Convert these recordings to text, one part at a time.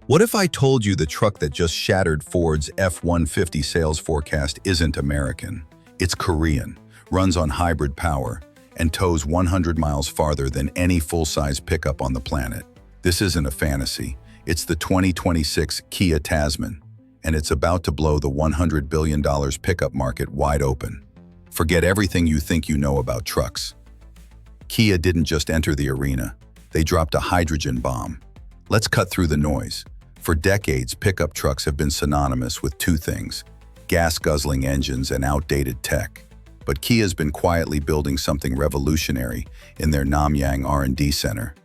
What if I told you the truck that just shattered Ford's F-150 sales forecast isn't American? It's Korean, runs on hybrid power, and tows 100 miles farther than any full-size pickup on the planet. This isn't a fantasy. It's the 2026 Kia Tasman, and it's about to blow the $100 billion pickup market wide open. Forget everything you think you know about trucks. Kia didn't just enter the arena. They dropped a hydrogen bomb. Let's cut through the noise. For decades, pickup trucks have been synonymous with two things: gas-guzzling engines and outdated tech. But Kia's been quietly building something revolutionary in their Namyang R&D center.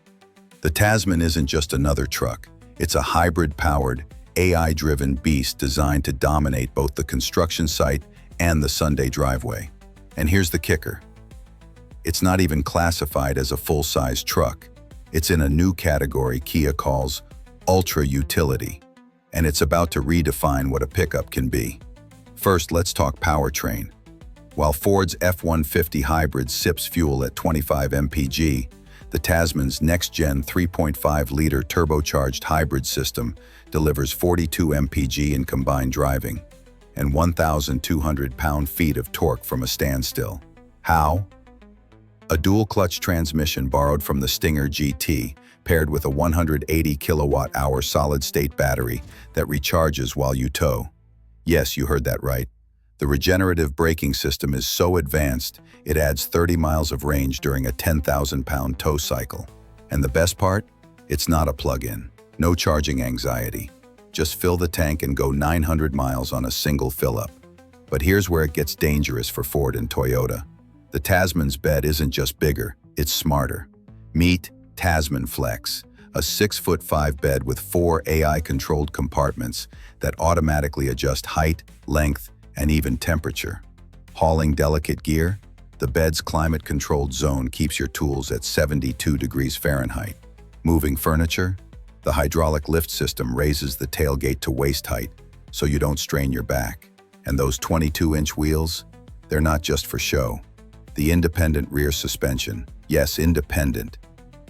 The Tasman isn't just another truck. It's a hybrid-powered, AI-driven beast designed to dominate both the construction site and the Sunday driveway. And here's the kicker. It's not even classified as a full-size truck. It's in a new category Kia calls ultra utility, and it's about to redefine what a pickup can be. First, let's talk powertrain. While Ford's F-150 hybrid sips fuel at 25 mpg, the Tasman's next-gen 3.5-liter turbocharged hybrid system delivers 42 mpg in combined driving and 1,200 pound-feet of torque from a standstill. How? A dual-clutch transmission borrowed from the Stinger GT, paired with a 180 kilowatt-hour solid-state battery that recharges while you tow. Yes, you heard that right. The regenerative braking system is so advanced, it adds 30 miles of range during a 10,000-pound tow cycle. And the best part? It's not a plug-in. No charging anxiety. Just fill the tank and go 900 miles on a single fill-up. But here's where it gets dangerous for Ford and Toyota. The Tasman's bed isn't just bigger, it's smarter. Meet Tasman Flex, a 6'5" bed with 4 AI-controlled compartments that automatically adjust height, length, and even temperature. Hauling delicate gear? The bed's climate-controlled zone keeps your tools at 72 degrees Fahrenheit. Moving furniture? The hydraulic lift system raises the tailgate to waist height so you don't strain your back. And those 22-inch wheels? They're not just for show. The independent rear suspension, yes, independent,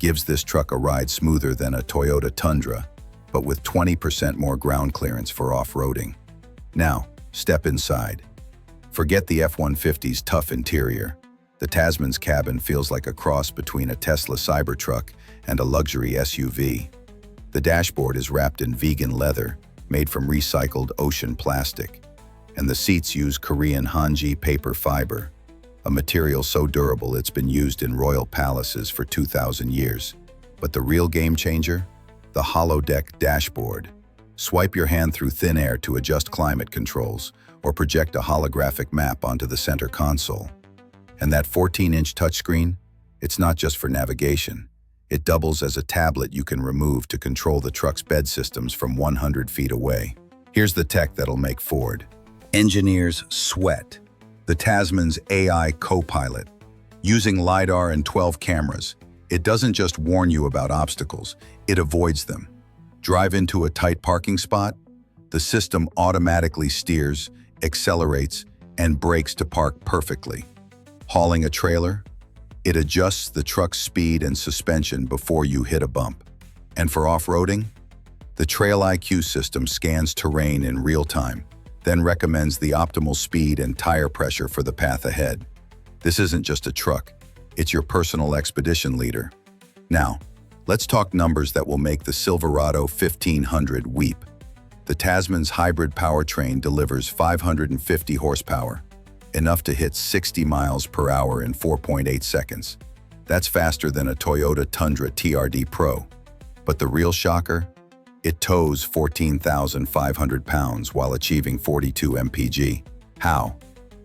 gives this truck a ride smoother than a Toyota Tundra, but with 20% more ground clearance for off-roading. Now, step inside. Forget the F-150's tough interior. The Tasman's cabin feels like a cross between a Tesla Cybertruck and a luxury SUV. The dashboard is wrapped in vegan leather, made from recycled ocean plastic, and the seats use Korean Hanji paper fiber, a material so durable it's been used in royal palaces for 2,000 years. But the real game changer? The holodeck dashboard. Swipe your hand through thin air to adjust climate controls, or project a holographic map onto the center console. And that 14-inch touchscreen? It's not just for navigation. It doubles as a tablet you can remove to control the truck's bed systems from 100 feet away. Here's the tech that'll make Ford engineers sweat. The Tasman's AI co-pilot. Using LiDAR and 12 cameras, it doesn't just warn you about obstacles, it avoids them. Drive into a tight parking spot? The system automatically steers, accelerates, and brakes to park perfectly. Hauling a trailer? It adjusts the truck's speed and suspension before you hit a bump. And for off-roading? The Trail IQ system scans terrain in real time, then recommends the optimal speed and tire pressure for the path ahead. This isn't just a truck, it's your personal expedition leader. Now, let's talk numbers that will make the Silverado 1500 weep. The Tasman's hybrid powertrain delivers 550 horsepower, enough to hit 60 miles per hour in 4.8 seconds. That's faster than a Toyota Tundra TRD Pro. But the real shocker? It tows 14,500 pounds while achieving 42 mpg. How?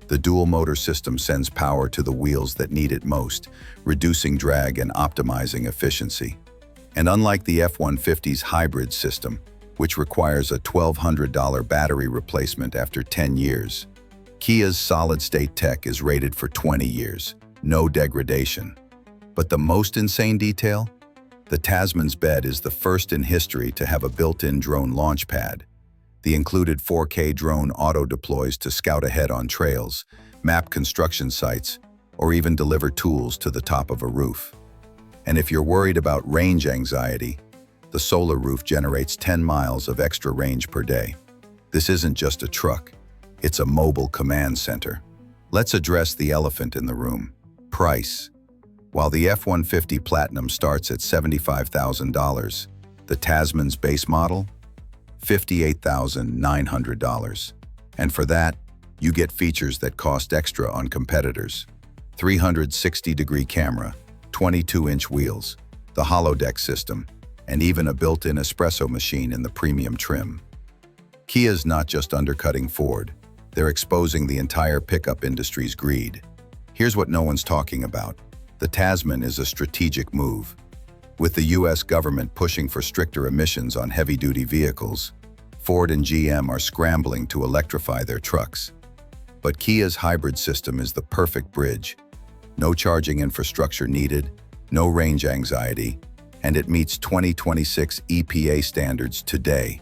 The dual-motor system sends power to the wheels that need it most, reducing drag and optimizing efficiency. And unlike the F-150's hybrid system, which requires a $1,200 battery replacement after 10 years, Kia's solid-state tech is rated for 20 years, no degradation. But the most insane detail? The Tasman's bed is the first in history to have a built-in drone launch pad. The included 4K drone auto-deploys to scout ahead on trails, map construction sites, or even deliver tools to the top of a roof. And if you're worried about range anxiety, the The solar roof generates 10 miles of extra range per day. This isn't just a truck, it's a mobile command center. Let's address the elephant in the room: price. While the F-150 Platinum starts at $75,000, the Tasman's base model? $58,900. And for that, you get features that cost extra on competitors. 360-degree camera, 22-inch wheels, the holodeck system, and even a built-in espresso machine in the premium trim. Kia's not just undercutting Ford, they're exposing the entire pickup industry's greed. Here's what no one's talking about. The Tasman is a strategic move. With the US government pushing for stricter emissions on heavy-duty vehicles, Ford and GM are scrambling to electrify their trucks. But Kia's hybrid system is the perfect bridge. No charging infrastructure needed, no range anxiety, and it meets 2026 EPA standards today.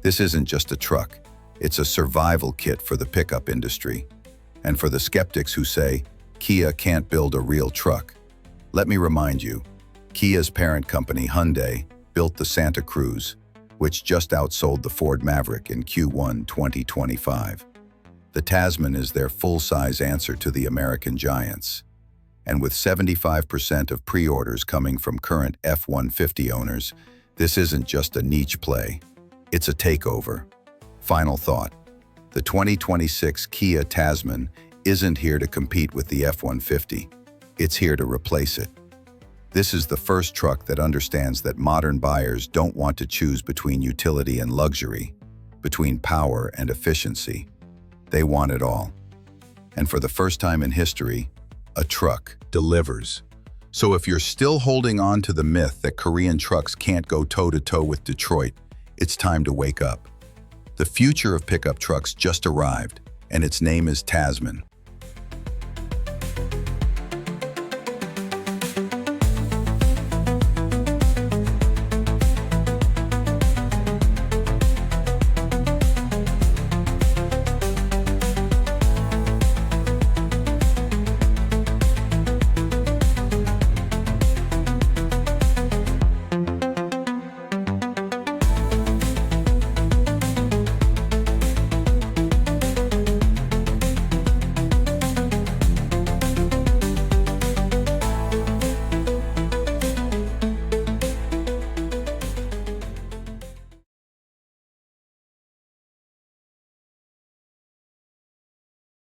This isn't just a truck, it's a survival kit for the pickup industry. And for the skeptics who say, Kia can't build a real truck, let me remind you, Kia's parent company Hyundai built the Santa Cruz, which just outsold the Ford Maverick in Q1 2025. The Tasman is their full-size answer to the American giants. And with 75% of pre-orders coming from current F-150 owners, this isn't just a niche play, it's a takeover. Final thought: the 2026 Kia Tasman isn't here to compete with the F-150, it's here to replace it. This is the first truck that understands that modern buyers don't want to choose between utility and luxury, between power and efficiency. They want it all. And for the first time in history, a truck delivers. So if you're still holding on to the myth that Korean trucks can't go toe-to-toe with Detroit, it's time to wake up. The future of pickup trucks just arrived, and its name is Tasman.